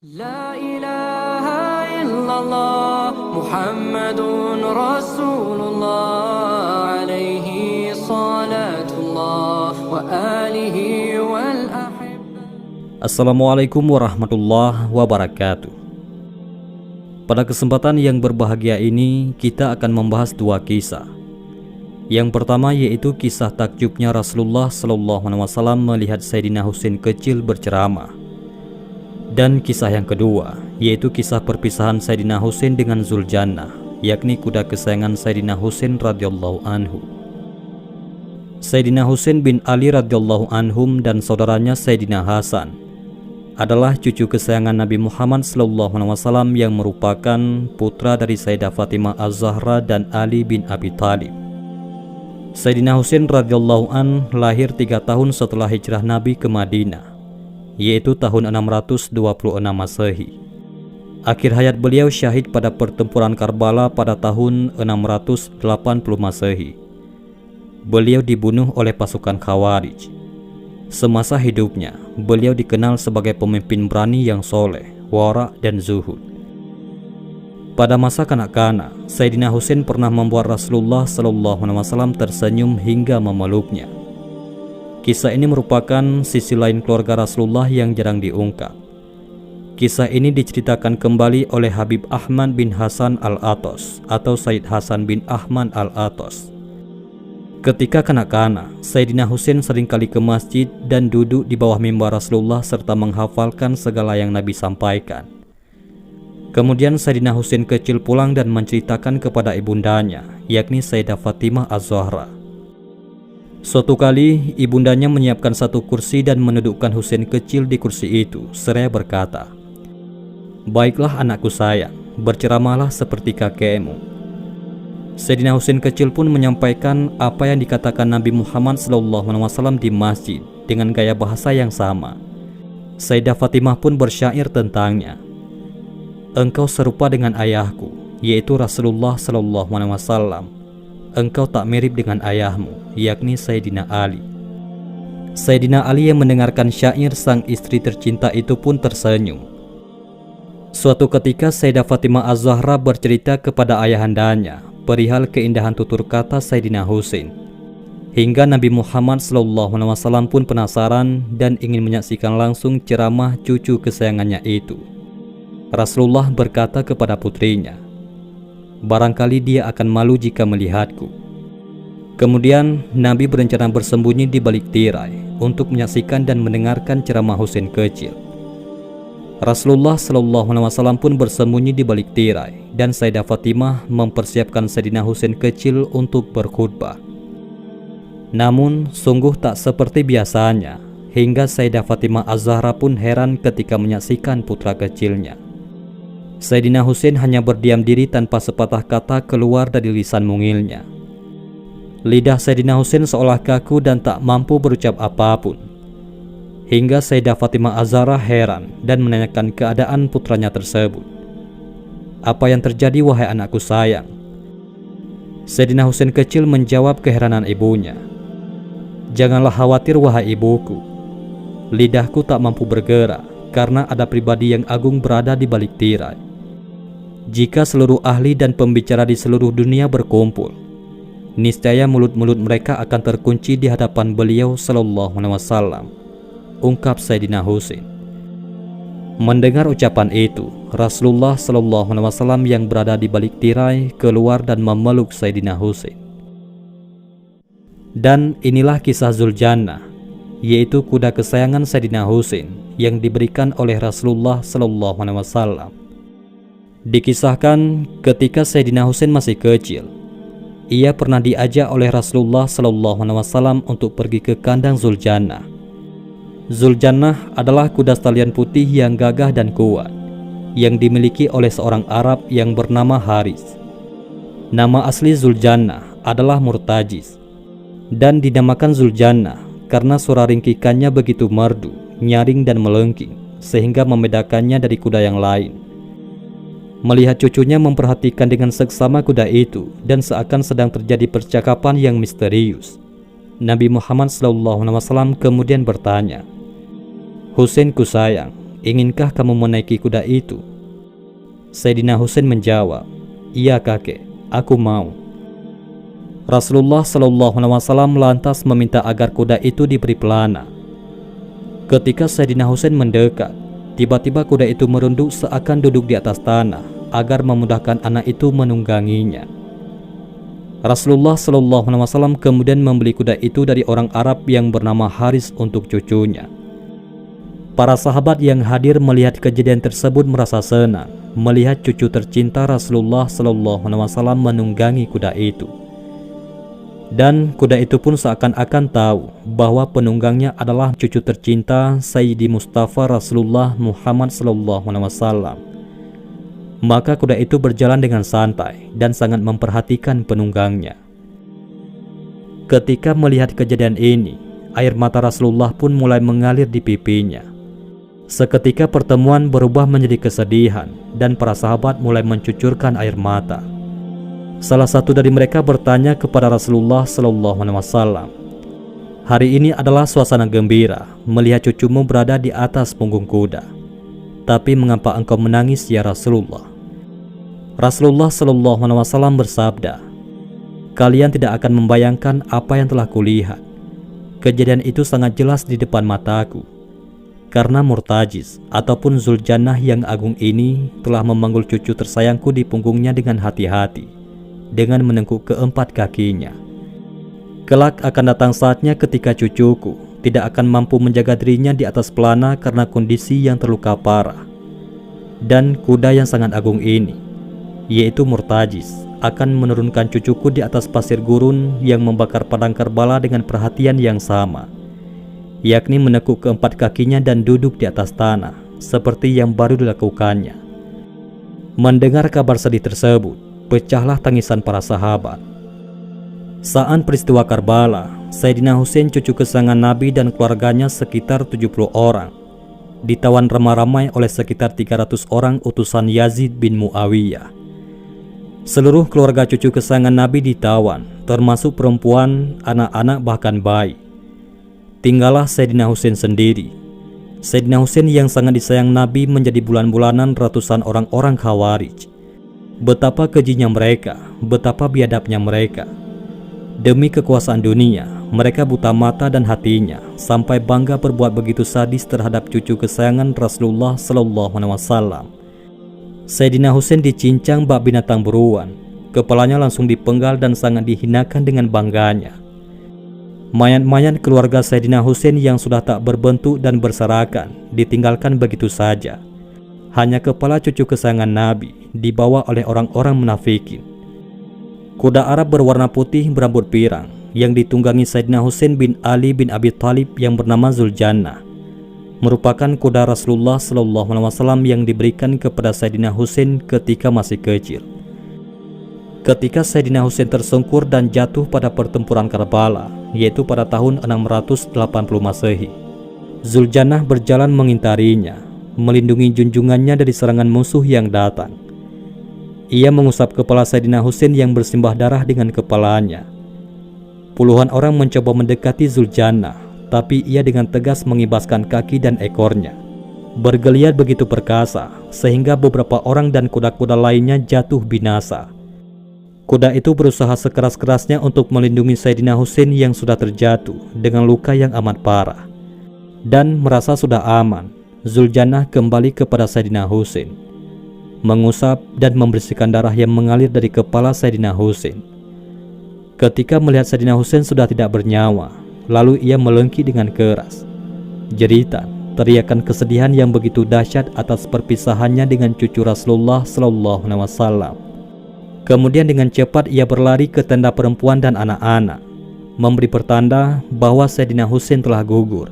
La ilaha illallah Muhammadun Rasulullah alaihi salatullah wa alihi wal ahibba. Assalamualaikum warahmatullahi wabarakatuh. Pada kesempatan yang berbahagia ini kita akan membahas dua kisah. Yang pertama yaitu kisah takjubnya Rasulullah SAW melihat Sayyidina Husain kecil berceramah. Dan kisah yang kedua yaitu kisah perpisahan Sayyidina Husain dengan Zuljannah, yakni kuda kesayangan Sayyidina Husain radhiyallahu anhu. Sayyidina Husain bin Ali radhiyallahu anhum dan saudaranya Sayyidina Hasan adalah cucu kesayangan Nabi Muhammad SAW yang merupakan putra dari Sayyidah Fatimah Az-Zahra dan Ali bin Abi Thalib. Sayyidina Husain radhiyallahu an lahir 3 tahun setelah hijrah Nabi ke Madinah, yaitu tahun 626 Masehi. Akhir hayat beliau syahid pada pertempuran Karbala pada tahun 680 Masehi. Beliau dibunuh oleh pasukan Khawarij. Semasa hidupnya, beliau dikenal sebagai pemimpin berani yang soleh, wara' dan zuhud. Pada masa kanak-kanak, Sayyidina Husain pernah membuat Rasulullah SAW tersenyum hingga memeluknya. Kisah ini merupakan sisi lain keluarga Rasulullah yang jarang diungkap. Kisah ini diceritakan kembali oleh Habib Ahmad bin Hasan Al-Atos atau Sayyid Hasan bin Ahmad Al-Atos. Ketika kanak-kanak, Sayyidina Husain seringkali ke masjid dan duduk di bawah mimbar Rasulullah serta menghafalkan segala yang Nabi sampaikan. Kemudian Sayyidina Husain kecil pulang dan menceritakan kepada ibundanya, yakni Sayyidah Fatimah Az-Zahra. Suatu kali, ibundanya menyiapkan satu kursi dan menundukkan Husain kecil di kursi itu, seraya berkata, "Baiklah anakku sayang, berceramahlah seperti kakekmu." Sayyidina Husain kecil pun menyampaikan apa yang dikatakan Nabi Muhammad SAW di masjid dengan gaya bahasa yang sama. Sayyidah Fatimah pun bersyair tentangnya. "Engkau serupa dengan ayahku, yaitu Rasulullah SAW. Engkau tak mirip dengan ayahmu, yakni Sayyidina Ali." Sayyidina Ali yang mendengarkan syair sang istri tercinta itu pun tersenyum. Suatu ketika Sayyidah Fatimah Az-Zahra bercerita kepada ayahandanya perihal keindahan tutur kata Sayyidina Husain, hingga Nabi Muhammad SAW pun penasaran dan ingin menyaksikan langsung ceramah cucu kesayangannya itu. Rasulullah berkata kepada putrinya, "Barangkali dia akan malu jika melihatku." Kemudian Nabi berencana bersembunyi di balik tirai untuk menyaksikan dan mendengarkan ceramah Husain kecil. Rasulullah SAW pun bersembunyi di balik tirai dan Sayyidah Fatimah mempersiapkan Sayyidina Husain kecil untuk berkhutbah. Namun sungguh tak seperti biasanya, hingga Sayyidah Fatimah Az-Zahra pun heran ketika menyaksikan putra kecilnya. Sayyidina Husain hanya berdiam diri tanpa sepatah kata keluar dari lisan mungilnya. Lidah Sayyidina Husain seolah kaku dan tak mampu berucap apapun. Hingga Sayyidah Fatimah Az-Zahra heran dan menanyakan keadaan putranya tersebut. "Apa yang terjadi wahai anakku sayang?" Sayyidina Husain kecil menjawab keheranan ibunya, "Janganlah khawatir wahai ibuku. Lidahku tak mampu bergerak karena ada pribadi yang agung berada di balik tirai. Jika seluruh ahli dan pembicara di seluruh dunia berkumpul, niscaya mulut-mulut mereka akan terkunci di hadapan beliau sallallahu alaihi wasallam," ungkap Sayyidina Husain. Mendengar ucapan itu, Rasulullah sallallahu alaihi wasallam yang berada di balik tirai keluar dan memeluk Sayyidina Husain. Dan inilah kisah Zuljannah, yaitu kuda kesayangan Sayyidina Husain yang diberikan oleh Rasulullah sallallahu alaihi wasallam. Dikisahkan ketika Sayyidina Husain masih kecil, ia pernah diajak oleh Rasulullah sallallahu alaihi wasallam untuk pergi ke kandang Zuljannah. Zuljannah adalah kuda stalion putih yang gagah dan kuat yang dimiliki oleh seorang Arab yang bernama Haris. Nama asli Zuljannah adalah Murtajiz dan dinamakan Zuljannah karena suara ringkikannya begitu merdu, nyaring dan melengking sehingga membedakannya dari kuda yang lain. Melihat cucunya memperhatikan dengan seksama kuda itu dan seakan sedang terjadi percakapan yang misterius, Nabi Muhammad SAW kemudian bertanya, "Husainku sayang, Inginkah kamu menaiki kuda itu?" Sayyidina Husain menjawab, "Iya kakek, aku mau." Rasulullah SAW lantas meminta agar kuda itu diberi pelana. Ketika Sayyidina Husain mendekat, tiba-tiba kuda itu merunduk seakan duduk di atas tanah agar memudahkan anak itu menungganginya. Rasulullah SAW kemudian membeli kuda itu dari orang Arab yang bernama Haris untuk cucunya. Para sahabat yang hadir melihat kejadian tersebut merasa senang melihat cucu tercinta Rasulullah SAW menunggangi kuda itu. Dan kuda itu pun seakan-akan tahu bahwa penunggangnya adalah cucu tercinta Sayyidi Mustafa Rasulullah Muhammad SAW. Maka kuda itu berjalan dengan santai dan sangat memperhatikan penunggangnya. Ketika melihat kejadian ini, air mata Rasulullah pun mulai mengalir di pipinya. Seketika pertemuan berubah menjadi kesedihan dan para sahabat mulai mencucurkan air mata. Salah satu dari mereka bertanya kepada Rasulullah SAW, "Hari ini adalah suasana gembira melihat cucumu berada di atas punggung kuda. Tapi mengapa engkau menangis ya Rasulullah?" Rasulullah SAW bersabda, "Kalian tidak akan membayangkan apa yang telah kulihat. Kejadian itu sangat jelas di depan mataku. Karena Murtajiz ataupun Zuljannah yang agung ini telah memanggul cucu tersayangku di punggungnya dengan hati-hati, dengan menengkuk keempat kakinya. Kelak akan datang saatnya ketika cucuku tidak akan mampu menjaga dirinya di atas pelana karena kondisi yang terluka parah. Dan kuda yang sangat agung ini, yaitu Murtajiz, akan menurunkan cucuku di atas pasir gurun yang membakar padang Karbala dengan perhatian yang sama, yakni menekuk keempat kakinya dan duduk di atas tanah seperti yang baru dilakukannya." Mendengar kabar sedih tersebut, pecahlah tangisan para sahabat. Saat peristiwa Karbala, Sayyidina Husain cucu kesayangan Nabi dan keluarganya sekitar 70 orang ditawan ramai-ramai oleh sekitar 300 orang utusan Yazid bin Muawiyah. Seluruh keluarga cucu kesayangan Nabi ditawan, termasuk perempuan, anak-anak bahkan bayi. Tinggallah Sayyidina Husain sendiri. Sayyidina Husain yang sangat disayang Nabi menjadi bulan-bulanan ratusan orang-orang Khawarij. Betapa kejinya mereka, betapa biadabnya mereka. Demi kekuasaan dunia, mereka buta mata dan hatinya sampai bangga berbuat begitu sadis terhadap cucu kesayangan Rasulullah SAW. Sayyidina Husain dicincang bak binatang buruan, kepalanya langsung dipenggal dan sangat dihinakan dengan bangganya. Mayat-mayat keluarga Sayyidina Husain yang sudah tak berbentuk dan berserakan ditinggalkan begitu saja. Hanya kepala cucu kesayangan Nabi dibawa oleh orang-orang munafikin. Kuda Arab berwarna putih berambut pirang yang ditunggangi Sayyidina Husain bin Ali bin Abi Thalib yang bernama Zuljannah merupakan kuda Rasulullah SAW yang diberikan kepada Sayyidina Husain ketika masih kecil. Ketika Sayyidina Husain tersungkur dan jatuh pada pertempuran Karbala, yaitu pada tahun 680 Masehi, Zuljannah berjalan mengintarinya, melindungi junjungannya dari serangan musuh yang datang. Ia mengusap kepala Sayyidina Husain yang bersimbah darah dengan kepalanya. Puluhan orang mencoba mendekati Zuljannah, tapi ia dengan tegas mengibaskan kaki dan ekornya. Bergeliat begitu perkasa, sehingga beberapa orang dan kuda-kuda lainnya jatuh binasa. Kuda itu berusaha sekeras-kerasnya untuk melindungi Sayyidina Husain yang sudah terjatuh dengan luka yang amat parah. Dan merasa sudah aman, Zuljannah kembali kepada Sayyidina Husain, mengusap dan membersihkan darah yang mengalir dari kepala Sayyidina Husain. Ketika melihat Sayyidina Husain sudah tidak bernyawa, lalu ia melengki dengan keras. Jeritan, teriakan kesedihan yang begitu dahsyat atas perpisahannya dengan cucu Rasulullah SAW. Kemudian dengan cepat ia berlari ke tenda perempuan dan anak-anak, memberi pertanda bahwa Sayyidina Husain telah gugur.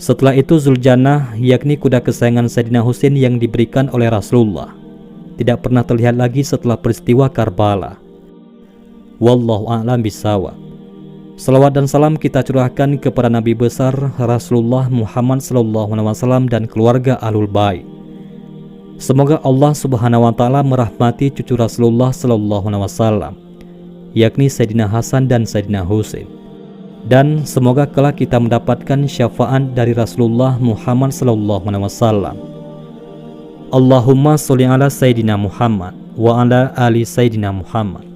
Setelah itu Zuljannah, yakni kuda kesayangan Sayyidina Husain yang diberikan oleh Rasulullah, tidak pernah terlihat lagi setelah peristiwa Karbala. Wallahu a'lam bishawab. Salawat dan salam kita curahkan kepada Nabi besar Rasulullah Muhammad SAW dan keluarga Ahlul Bait. Semoga Allah Subhanahu wa taala merahmati cucu Rasulullah SAW, yakni Sayyidina Hasan dan Sayyidina Husain. dan semoga kelak kita mendapatkan syafaat dari Rasulullah Muhammad SAW. Allahumma sholli ala Sayyidina Muhammad wa ala ali Sayyidina Muhammad.